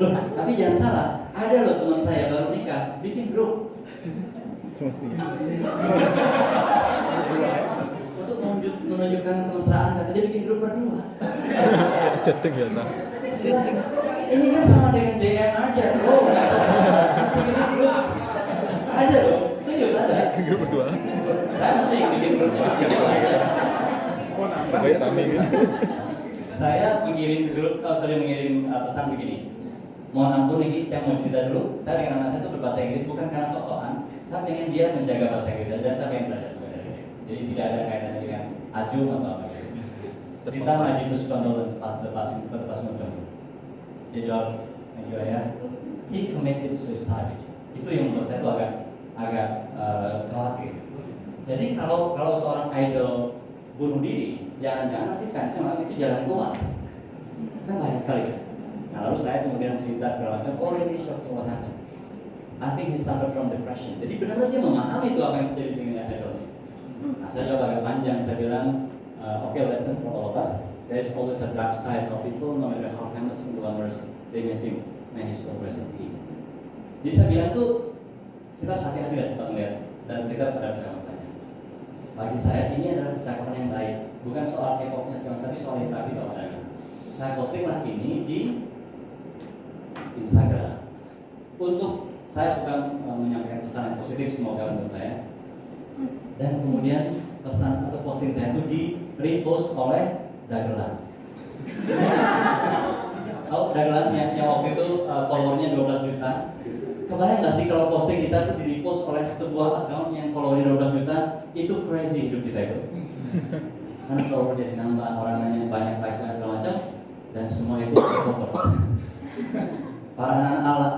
Loh, tapi jangan salah, ada loh teman saya baru nikah bikin grup untuk menunjukkan kemesraan, dan dia bikin grup berdua.
Chatting biasa.
Chatting. Ini kan sama dengan DM aja. Oh, nggak masih bikin grup. Ada loh, serius ada.
Grup berdua.
Saya penting bikin grupnya masih ada.
Baik kami gitu.
Saya mengirim grup, mengirim pesan begini. Mohon ampun ini, yang mau cerita dulu. Saya dengan anak saya itu berbahasa Inggris bukan karena sok-sokan. Saya ingin dia menjaga bahasa Inggris dan saya ingin belajar juga dari dia. Jadi tidak ada kaitannya dengan ajum atau apa. Kita maju terus condolence pas ngomong. Dia jawab, thank you ayah. He committed suicide. Itu yang menurut saya itu agak khawatir. Jadi kalau seorang idol bunuh diri, jangan-jangan nanti fansnya malah itu jalan keluar, kan bahaya sekali kan. Nah lalu saya kemudian cerita segala macam, oh ini shocking what happened. I think he suffered from depression. Jadi benar-benar dia memahami itu apa yang terjadi dengan idolnya. Nah saya jawab agak panjang, saya bilang, okay, listen for all of us. There is always a dark side of people, no matter how famous and glamorous they may seem. May his soul rest in peace. Jadi saya bilang tuh kita harus hati-hati lah kita melihat dan kita pada percakapannya. Bagi saya ini adalah percakapan yang baik, bukan soal K-popnya segala, tapi soal interaksi kawan. Saya posting lah ini di Instagram. Untuk saya suka menyampaikan pesan yang positif semoga untuk saya. Dan kemudian pesan atau posting saya itu di repost oleh Dagelan. Oh, Dagelan yang waktu itu followernya 12 juta. Kebayang nggak sih kalau posting kita itu di repost oleh sebuah account yang followernya 12 juta? Itu crazy hidup kita itu. Karena follower jadi nambah, orang nanya banyak likes dan segala macam, dan semua itu followers. Para anak alat.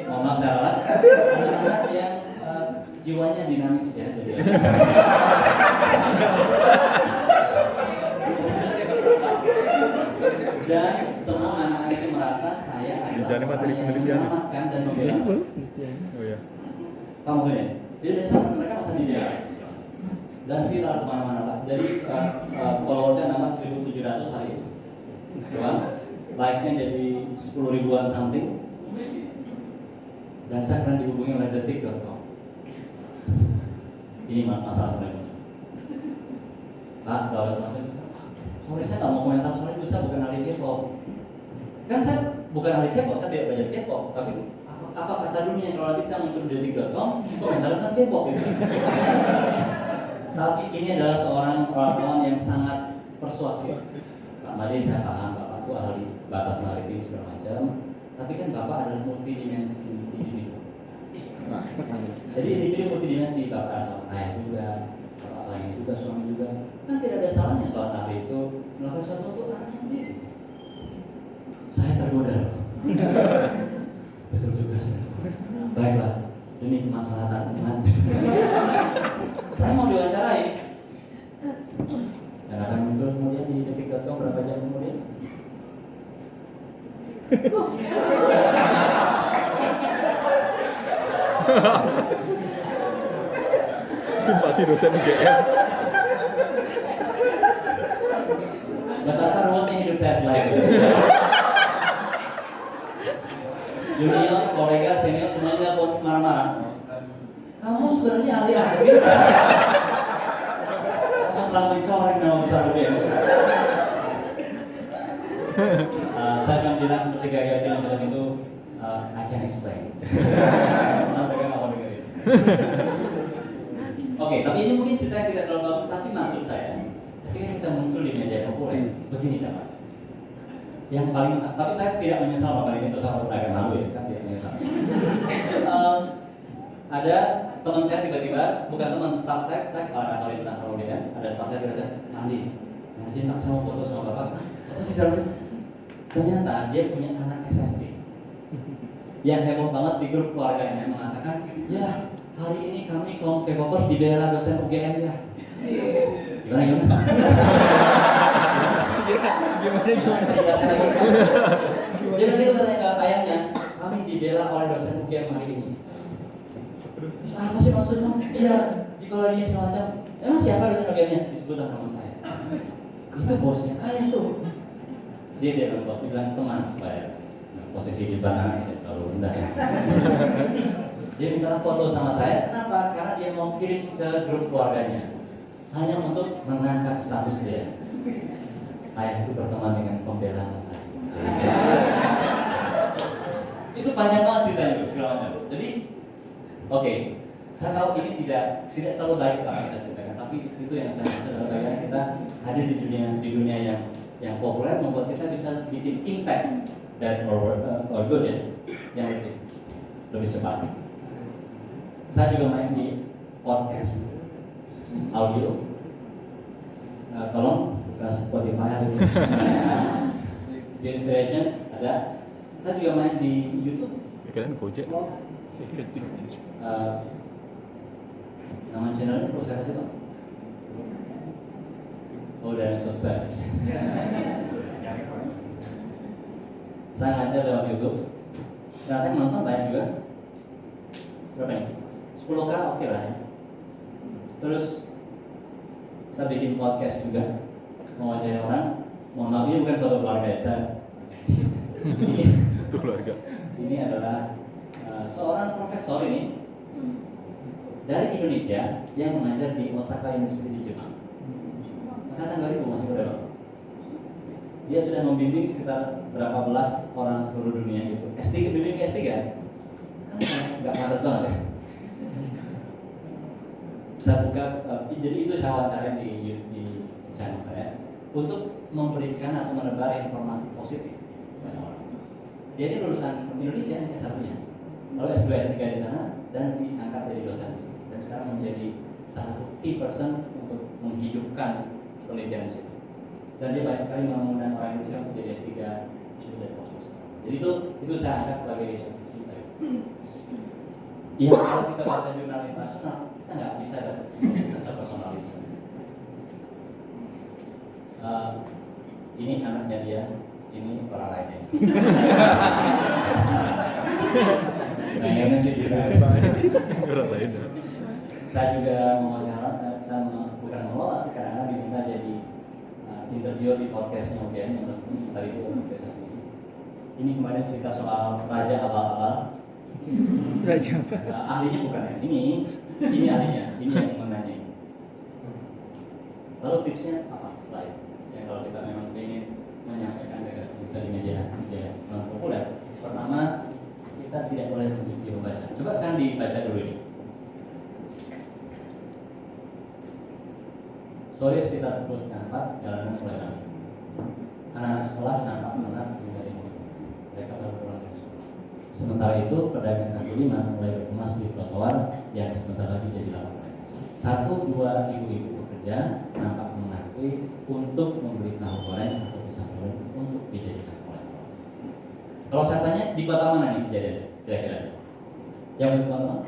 Mohon maaf saya ralat. Anak-anak yang jiwanya dinamis ya. Dan semua anak-anak itu merasa saya adalah orang yang menyelamatkan dan membela.
Oh ya.
Apa maksudnya? Jadi dari sana mereka merasa dibela dan viral kemana-mana lah. Jadi followersnya nambah 1.700 hari itu. Likesnya jadi 10 ribuan something. Dan saya pernah dihubungi oleh detik.com. Ini masalah mereka. Pak, kalau ada semacam sorry saya nggak mau komentar soal itu, saya bukan ahli K-pop. Kan saya bukan ahli K-pop, saya tidak belajar K-pop. Tapi apa kata dunia kalau nanti saya muncul di detik.com, komentar tentang K-pop itu. Tapi ini adalah seorang wartawan yang sangat persuasif. Pak Made saya paham, Bapakku ahli batas maritim segala macam. Tapi kan Bapak adalah multidimensi individu. Jadi individu multidimensi, Bapak ayah juga, Bapak sayang juga, suami juga. Kan tidak ada salahnya seorang ahli itu melakukan sesuatu untuk anaknya sendiri. Saya tergoda. Betul juga sih. Baiklah, demi kemaslahatan umat. Saya mau diwawancarai. Dan akan muncul kemudian di detik.com berapa jam kemudian?
Simpati dosen UGM.
Betapa ruwetnya hidup saya setelah itu. Junior, kolega, senior semuanya marah-marah. Kamu sebenarnya ahli apa sih? Kamu telah mencoreng nama besar UGM. Saya akan bilang seperti gaya film itu, I can explain. Mereka nggak mau dengar itu. Oke, tapi ini mungkin cerita yang tidak terlalu bagus, tapi maksud saya, ketika kita muncul di media populer, begini dapat. Yang paling, tapi saya tidak menyesal kali ini, terus aku agak malu ya, kan tidak menyesal. Ada teman saya tiba-tiba, bukan teman staff saya pada kali pernah tahu dia, ada staff saya berkata, Andi, izin tak saya mau foto sama bapak. Apa sih jalannya? Ternyata dia punya anak SMP yang heboh banget di grup keluarganya mengatakan, ya hari ini kami kaum K-popers dibela dosen UGM ya. Gimana? Dia begitu katanya kayaknya kami dibela oleh dosen UGM hari ini. Apa sih maksudnya? Iya, kalau lagi semacam. Emang siapa dosen UGM-nya? Disebutlah nama saya. Itu bosnya, ayah tuh. Dia bilang teman supaya posisi di belakang tidak terlalu rendah. Dia minta foto sama saya. Kenapa? Karena dia mau kirim ke grup keluarganya. Hanya untuk mengangkat status dia. Ayah itu berteman dengan pembela matahari. Itu panjang banget ceritanya itu segala macam. Jadi, oke, saya tahu ini tidak selalu baik apa yang saya ceritakan, tapi itu yang saya maksud bagaimana kita hadir di dunia yang populer membuat kita bisa bikin impact dan or good ya, yang lebih cepat. Saya juga main di podcast audio. Tolong buka Spotify ada di Inspiration ada. Saya juga main di YouTube.
Kalian Gojek.
Nama channelnya perlu saya kasih tau? Oh, udah subscribe. Saya ngajar lewat YouTube. Ternyata yang nonton banyak juga. Berapa nih? 10k oke lah ya. Terus saya bikin podcast juga, mau cari orang. Mohon maaf, ini bukan foto keluarga saya.
Itu keluarga.
Ini adalah seorang profesor ini dari Indonesia yang mengajar di Osaka University di Jepang. Angkatan 2000 masih muda Bang. Dia sudah membimbing sekitar berapa belas orang seluruh dunia gitu. S3, bimbing S3 kan nggak pantas banget ya. Saya buka, jadi itu saya wawancara di channel saya untuk memberikan atau menebar informasi positif kepada orang. Dia ini lulusan Indonesia S1-nya, lalu S2 S3 di sana dan diangkat jadi dosen dan sekarang menjadi salah satu key person untuk menghidupkan penelitian di situ. Dan dia banyak sekali mengundang orang Indonesia untuk jadi S3 dan Kosmos. Jadi itu saya angkat sebagai cerita. Iya, kalau kita baca jurnal internasional, kita nggak bisa dapat rasa personalisme. Ini anaknya dia, ini orang lainnya. Kayaknya sih gitu.
Orang lain.
Saya juga mewawancara, saya bukan mengelola sih, karena diminta jadi interview di podcastnya UGM yang resmi tadi itu podcast ini. Ini kemarin cerita soal Raja Abal-Abal.
Raja apa?
Ahlinya bukan ya, ini ahlinya, ini yang menanya. Lalu tipsnya apa? Slide. Yang kalau kita memang ingin menyampaikan gagasan kita di media non populer, pertama kita tidak boleh membaca. Coba sekarang dibaca dulu ini. Sore sekitar pukul 3:30 jalanan mulai ramai. Anak-anak sekolah nampak menat dari mobil. Mereka baru pulang dari sekolah. Sementara itu pedagang kaki lima mulai berkemas di trotoar yang sebentar lagi jadi lapangan. 1-2 ibu-ibu bekerja nampak mengantri untuk membeli tahu goreng atau pisang goreng untuk dijadikan oleh-oleh. Kalau saya tanya di kota mana nih kejadiannya? Kira-kira yang di kota?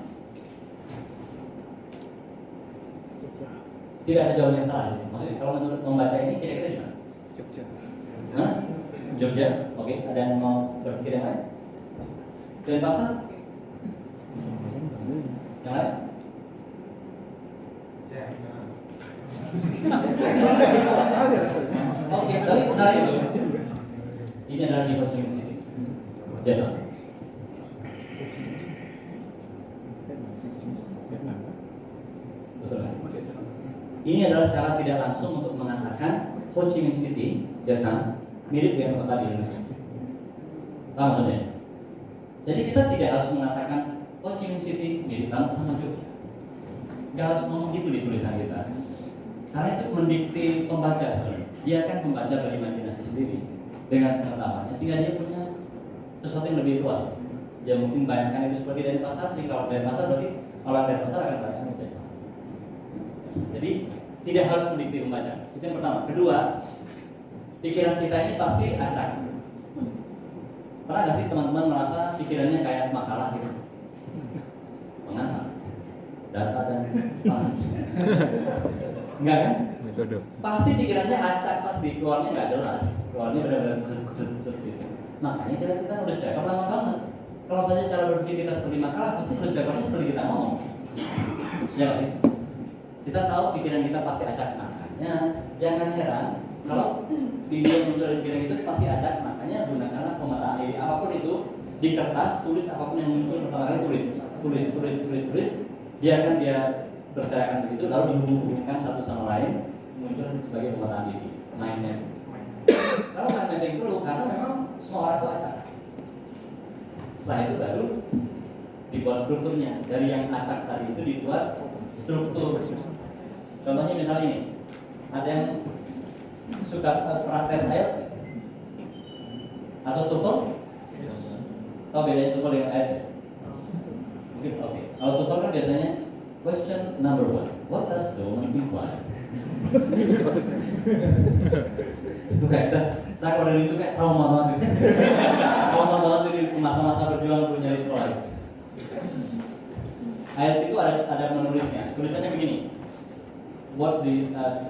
Tidak ada jawaban yang salah sih. Maksudnya kalau menurut membaca ini kira-kira di mana?
Jogja.
Hah? Jogja. Oke, ada yang mau berpikir yang lain? Denpasar? Yang lain? Oke, tapi benar itu. Ini adalah di Ho Chi Minh City. Vietnam. Betul kan? Ini adalah cara tidak langsung untuk mengatakan Ho Chi Minh City, Vietnam, mirip dengan kota di Indonesia. Paham maksudnya? Jadi kita tidak harus mengatakan Ho Chi Minh City mirip banget sama Jogja. Nggak harus ngomong gitu di tulisan kita. Karena itu mendikte pembaca sebenarnya. Dia akan membaca berimajinasi sendiri dengan pengetahuannya sehingga dia punya sesuatu yang lebih luas. Dia mungkin bayangkan itu seperti dari pasar, jadi kalau dari pasar berarti kalau dari pasar akan bayangkan itu dari pasar. Jadi tidak harus mendikte pembaca. Itu yang pertama. Kedua, pikiran kita ini pasti acak. Pernah nggak sih teman-teman merasa pikirannya kayak makalah gitu? Mengantar data dan enggak kan?
Metode.
Pasti pikirannya acak, pasti keluarnya nggak jelas, keluarnya benar-benar zet gitu. Makanya kita nulis paper lama banget. Kalau saja cara berpikir kita seperti makalah, pasti nulis papernya seperti kita ngomong. Ya nggak sih? Kita tahu pikiran kita pasti acak, makanya jangan heran kalau video muncul dari pikiran itu pasti acak. Makanya gunakanlah pemetaan diri apapun itu di kertas, tulis apapun yang muncul pertama kali tulis. Biarkan dia berserakan begitu, lalu dihubungkan satu sama lain, muncul sebagai pemetaan diri. Mainnya. Kalau main mapping dulu, karena memang semua orang itu acak. Setelah itu baru dibuat strukturnya. Dari yang acak tadi itu dibuat struktur. Contohnya misalnya ini, ada yang suka praktek IELTS atau TOEFL? Tahu bedanya TOEFL dengan IELTS? Mungkin oke. Kalau TOEFL kan biasanya question number 1, what does the woman imply? Itu kayak saya kalau dari itu kayak trauma banget. Trauma banget masa-masa berjuang untuk nyari sekolah itu. IELTS itu ada menulisnya. Tulisannya begini.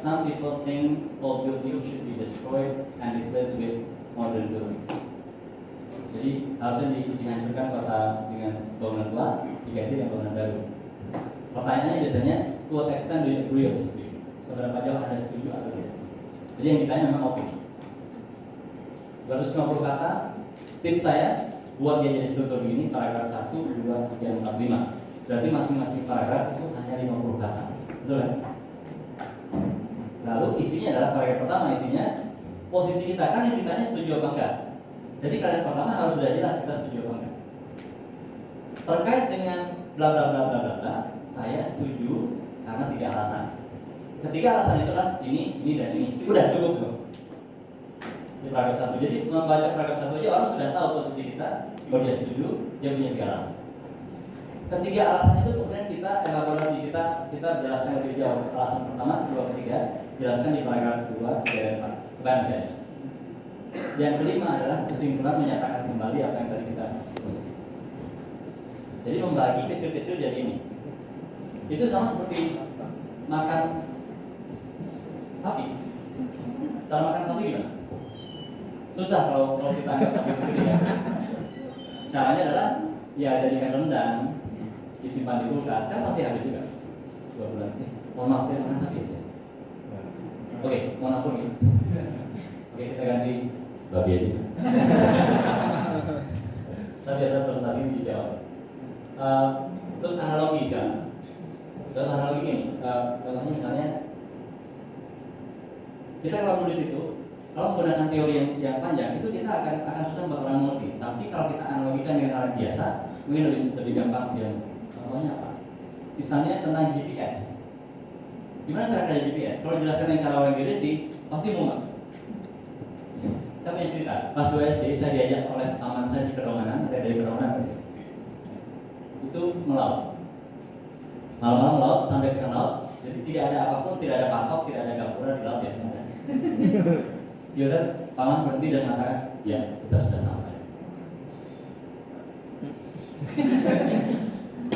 Some people think old building should be destroyed and replaced with modern building. Jadi harusnya dihancurkan kota dengan bangunan tua, diganti dengan bangunan baru. Pertanyaannya biasanya, to what extent do you agree or disagree? Seberapa jauh Anda setuju atau tidak? Jadi yang ditanya memang opini. 250 kata, tips saya buat dia jadi struktur begini, paragraf 1, 2, 3, 4, 5. Berarti masing-masing paragraf itu hanya 50 kata. Betul kan? Lalu isinya adalah paragraf pertama, isinya posisi kita, kan yang ditanya setuju apa enggak. Jadi kalian pertama harus sudah jelas kita setuju apa enggak. Terkait dengan bla bla bla bla bla, saya setuju karena 3 alasan. Ketiga alasan itulah ini dan ini. Udah cukup tuh. Di paragraf 1. Jadi membaca paragraf 1 aja orang sudah tahu posisi kita, kalau dia setuju, dia punya 3 alasan. Ketiga alasan itu kemudian kita elaborasi, kita jelaskan lebih jauh. Alasan pertama, kedua, ketiga, jelaskan di paragraf 2, 3, dan 4. Bukan. Yang kelima adalah kesimpulan menyatakan kembali apa yang tadi kita bahas. Jadi membagi kecil-kecil jadi ini. Itu sama seperti makan sapi. Cara makan sapi gimana? Susah kalau kita anggap sapi itu ya. Caranya adalah ya jadikan rendang, disimpan di kulkas, kan pasti habis juga 2 bulan. Mohon maaf, dia makan sapi ya. Oke, mohon ampun ya. Oke, kita ganti babi aja. Saya biasa presentasi dijawab. Terus analogi sekarang. Contoh analogi ini, contohnya misalnya kita kalau menulis itu, kalau menggunakan teori yang panjang itu kita akan susah bakalan mengerti. Tapi kalau kita analogikan dengan hal biasa, mungkin lebih gampang dia. Contohnya apa? Misalnya tentang GPS. Gimana cara kerja GPS? Kalau jelaskan yang cara orang gede sih, pasti mumet. Saya punya cerita, pas 2 SD saya diajak oleh paman saya di Kedonganan, dari Kedonganan itu melaut. Malam-malam melaut sampai ke laut, jadi tidak ada apapun, tidak ada patok, tidak ada gapura di laut ya. Ya kan, paman berhenti dan mengatakan, ya kita sudah sampai.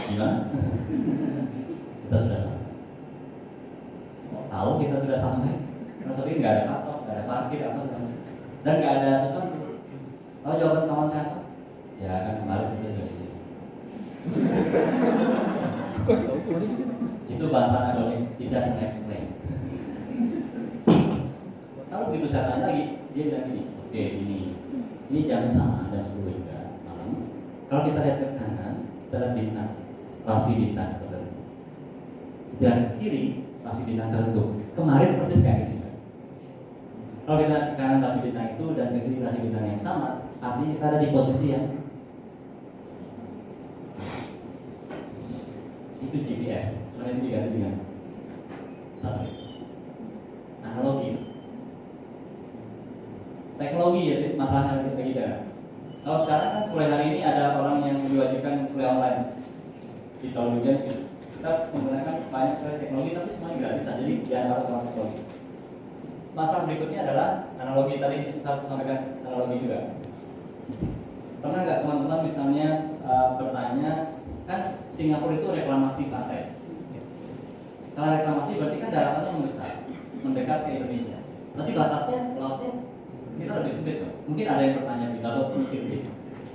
Gimana? Kita sudah sampai. Tahu kita sudah sampai, karena sebenarnya nggak ada patok, nggak ada parkir apa segala. Dan nggak ada sesuatu. Tahu jawaban kawan saya apa? Ya kan kemarin kita sudah di sini. Itu bahasa anonim, it doesn't explain. Kalau begitu saya tanya lagi, dia bilang gini, oke ini jamnya sama, jam 10 juga malam. Kalau kita lihat ke kanan, kita lihat bintang, rasi bintang tertentu. Dan ke kiri, rasi bintang tertentu. Kemarin persis kayak gini. Kalau kita ke kanan rasi bintang itu dan ke kiri rasi bintang yang sama, artinya kita ada di posisi yang itu GPS. Soalnya itu diganti dengan satelit. Analogi. Teknologi ya, masalahnya bagi kita. Kalau sekarang kan mulai hari ini ada orang yang diwajibkan kuliah online di tahun hujan kita menggunakan banyak sekali teknologi, tapi semuanya gratis. Jadi jangan harus sama teknologi. Masalah berikutnya adalah analogi tadi saya sampaikan analogi juga. Pernah nggak teman-teman misalnya bertanya, kan Singapura itu reklamasi pantai. Kalau reklamasi berarti kan daratannya membesar, mendekat ke Indonesia. Nanti batasnya lautnya kita lebih sempit tuh. Mungkin ada yang bertanya di laut mungkin.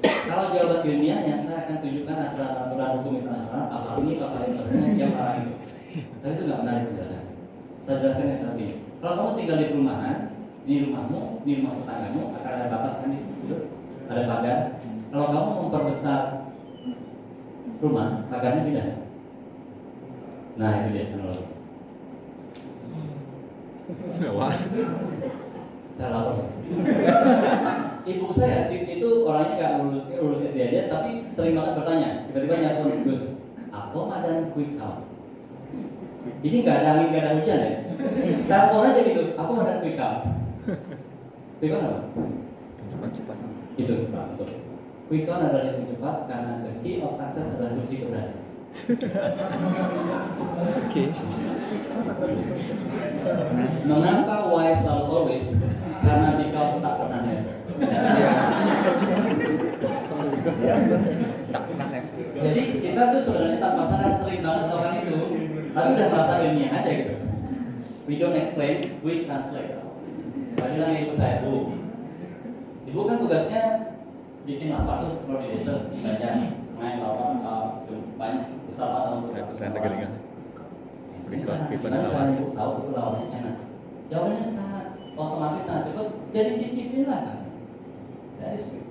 Kalau jawaban ilmiahnya saya akan tunjukkan aturan hukum internasional pasal ini yang arah itu. Tapi itu nggak menarik penjelasan. Saya jelaskan yang tadi. Kalau kamu tinggal di perumahan, di rumahmu, di rumah tetanggamu akan ada batas kan itu, ada pagar. Kalau kamu memperbesar rumah, pagarnya beda. Nah itu dia analogi. Saya lapor. Ibu saya itu orangnya nggak lulus SD aja, tapi sering banget bertanya. Tiba-tiba nyari Gus, Akom dan quick count. Ini nggak ada angin, nggak ada hujan ya. Telepon aja gitu. Akom dan quick count. Quick count apa?
Cepat.
Itu cepat. Betul. Quick count adalah yang cepat karena the key of success adalah kunci keberhasilan.
Oke.
Mengapa why selalu always? Karena because tak pernah never. Jadi kita tuh sebenarnya tanpa sadar sering banget melakukan itu, tapi udah merasa ilmiah aja gitu. We don't explain, we translate. Tadi bilang ibu saya, Bu, ibu kan tugasnya bikin apa tuh kalau di desa di Banjar, main lawan banyak besar atau gimana cara ibu tahu itu lawannya enak? Jawabannya sangat otomatis, sangat cepat. Jadi cicipin lah kan. Dari situ.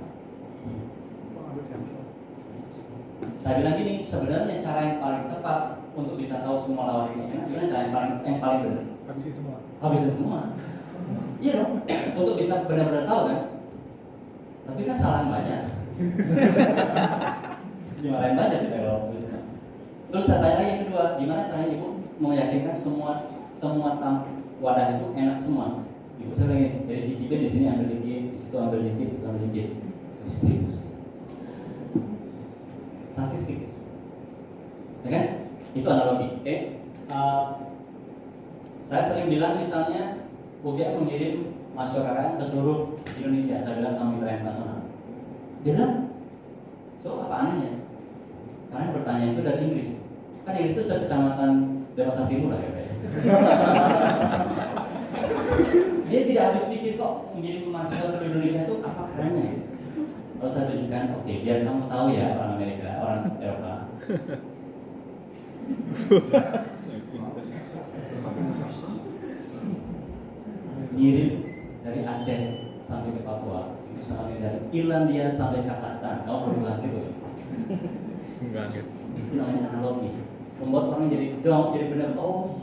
Saya bilang gini, sebenarnya cara yang paling tepat untuk bisa tahu semua lawan ini enak, gimana cara yang paling benar? Habisin semua. Iya dong, untuk bisa benar-benar tahu kan. Tapi kan salah banyak. Dimarahin banyak kita kalau bisa. Terus saya tanya lagi yang kedua, gimana caranya ibu meyakinkan semua wadah itu enak semua? Ibu saya bilang, dari cicipin di sini ambil dikit, di situ ambil dikit, di situ ambil dikit. Distribusi. Statistik, ya kan? Itu analogi, oke? Saya sering bilang misalnya UGM mengirim mahasiswa KKN ke seluruh Indonesia. Saya bilang sama mitra internasional. Dia bilang, so apa anehnya? Karena pertanyaan itu dari Inggris. Kan Inggris itu sekecamatan Denpasar Timur lah ya. Dia tidak habis pikir kok mengirim mahasiswa seluruh Indonesia itu apa kerennya ya? Kalau saya tunjukkan, oke, biar kamu tahu ya orang Amerika, orang Eropa. Ngirim dari Aceh sampai ke Papua, itu sama dari Irlandia sampai Kazakhstan. Kamu perlu bilang situ.
Enggak gitu.
Itu namanya analogi. Membuat orang jadi dong, jadi benar. Oh,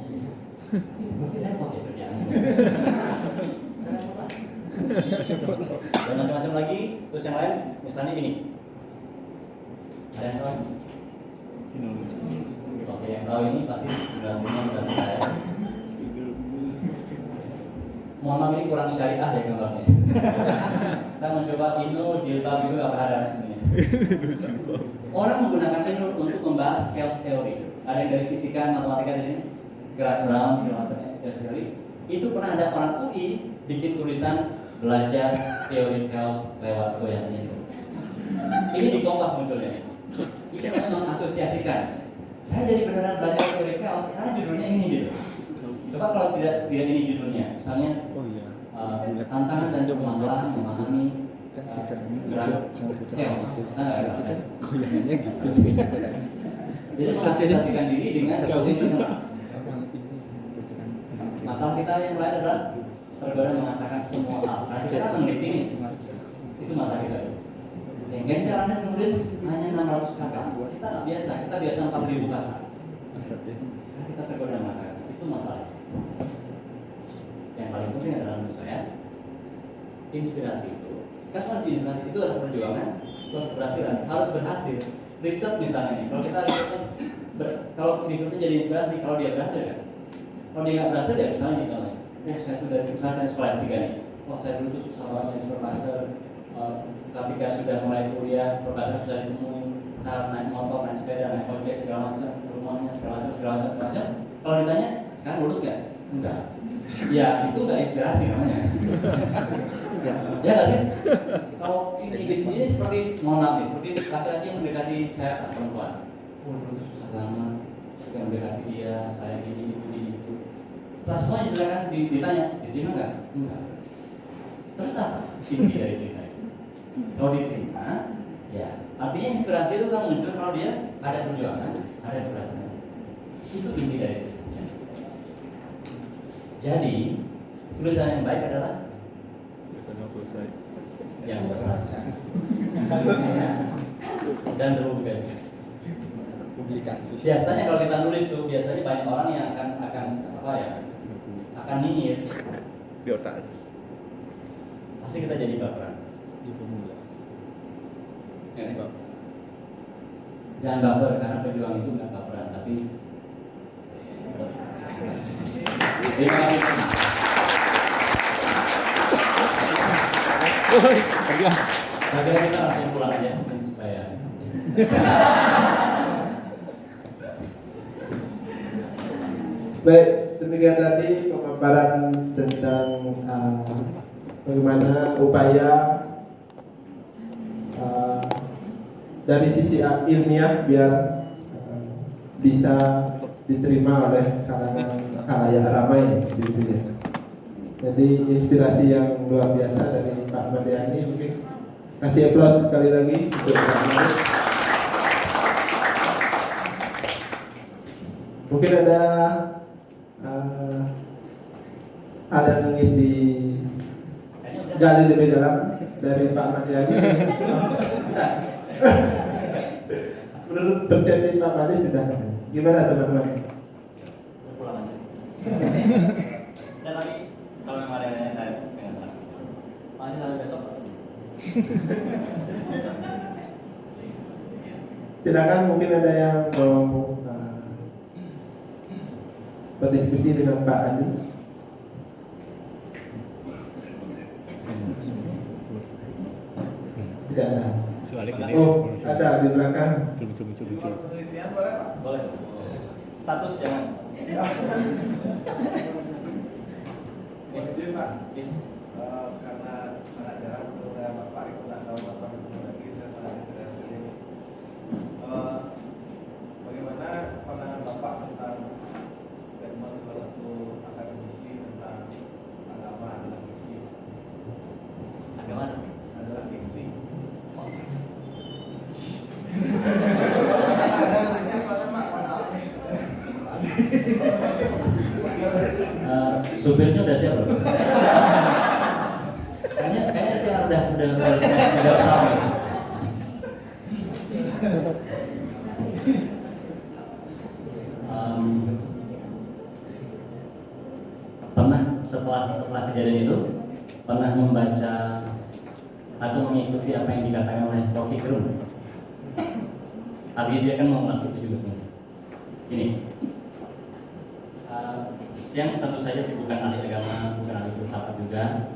mungkin repot ya kerjaan. Dan macam-macam lagi. Terus yang lain, misalnya gini. Ada yang tahu? Oke, yang tahu ini pasti generasinya generasi saya. Mohon maaf ini kurang syariah ya gambarnya. Saya mencoba jilbab itu gak pernah ada ini. Orang menggunakan ini untuk membahas chaos theory. Ada yang dari fisika, matematika di sini, gerak Brown, segala macam chaos theory. Itu pernah ada orang UI bikin tulisan belajar teori chaos lewat goyangan itu. Ini di Kompas munculnya. Ini mengasosiasikan. Saya jadi beneran belajar teori chaos karena judulnya ini gitu. Coba kalau tidak ini judulnya, misalnya tantangan dan masalah memahami gerak chaos.
Goyangannya gitu.
Jadi mengasosiasikan diri dengan masalah kita yang lain adalah tergoda mengatakan semua hal. Karena kita kan meneliti ini, itu masalah kita. Yang caranya menulis hanya 600 kata, kita nggak biasa, kita biasa 4.000 kata. Karena kita tergoda mengatakan itu masalah. Yang paling penting adalah menurut saya inspirasi itu. Kan soal inspirasi itu harus perjuangan, terus keberhasilan, harus berhasil. Riset misalnya nih, kalau kita riset kalau risetnya jadi inspirasi, kalau dia berhasil kan? Kalau dia nggak berhasil ya misalnya nih kalau saya itu dari misalnya sekolah S3 nih, wah saya dulu tuh susah banget jadi supervisor, ketika sudah mulai kuliah, profesor sudah ditemuin, saya harus naik motor, naik sepeda, naik ojek segala macam, rumahnya segala macam. Kalau ditanya, sekarang lulus nggak? Enggak. Ya itu nggak inspirasi namanya. Ya nggak sih? Kalau ini seperti mohon maaf nih, seperti laki-laki yang mendekati saya perempuan. Oh dulu tuh susah banget, suka mendekati dia, saya gini. Setelah semua silakan ditanya, diterima nggak? Enggak. Terus apa? Inti dari cerita itu. Kalau diterima, ya artinya inspirasi itu kan muncul kalau dia ada perjuangan, ada keberhasilan. Itu inti dari itu. Jadi tulisan yang baik adalah yang selesai. Dan terpublikasi.
Publikasi.
Biasanya kalau kita nulis tuh biasanya banyak orang yang akan apa ya? Akan nyinyir
di otak.
Pasti kita jadi baperan.
Di pemula.
Ya, jangan baper karena pejuang itu nggak baperan tapi terima kasih. Nah, kita langsung pulang aja supaya
Baik, demikian tadi pemaparan tentang bagaimana upaya dari sisi ilmiah biar bisa diterima oleh kalangan khalayak ramai gitu ya. Jadi inspirasi yang luar biasa dari Pak Madiani. Mungkin kasih aplaus sekali lagi untuk Pak Madiani. Mungkin ada hal yang ingin digali lebih dalam dari Pak Madiani. Menurut persepsi Pak Madi sudah gimana teman-teman?
Pulang aja. Ya tapi kalau memang ada yang nanya saya pengen salah. Masih sampai besok.
Silakan, mungkin ada yang mau berdiskusi dengan Pak Andi. Tidak ada.
Soalnya gini.
Oh, ada di belakang.
Muncul.
Boleh. Status jangan.
Jadi Pak,
Iya.
karena sangat jarang ketemu dengan Bapak, itu nggak tahu Bapak ketemu lagi, saya sangat interest ini. Bagaimana pandangan Bapak tentang statement salah satu akademisi tentang agama adalah fiksi?
Agama.
Adalah fiksi.
Supirnya udah siap belum? Kayaknya dia udah siap sama. Pernah setelah kejadian itu pernah membaca atau mengikuti apa yang dikatakan oleh Rocky Gerung. Tadi dia kan mengulas itu juga. Ini yang tentu saja bukan ahli agama, bukan ahli filsafat juga,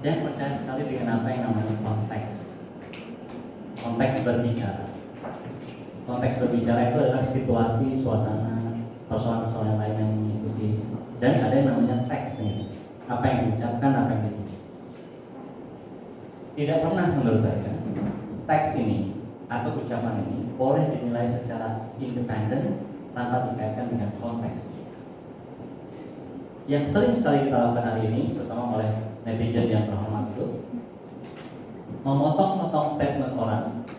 dan percaya sekali dengan apa yang namanya konteks. Konteks berbicara. Konteks berbicara itu adalah situasi, suasana, persoalan-persoalan lain yang mengikuti, dan ada yang namanya teks nih. Apa yang diucapkan, apa yang ditulis. Tidak pernah menurut saya teks ini atau ucapan ini boleh dinilai secara independen tanpa dikaitkan dengan konteks. Yang sering sekali kita lakukan hari ini, terutama oleh netizen yang terhormat itu, memotong-motong statement orang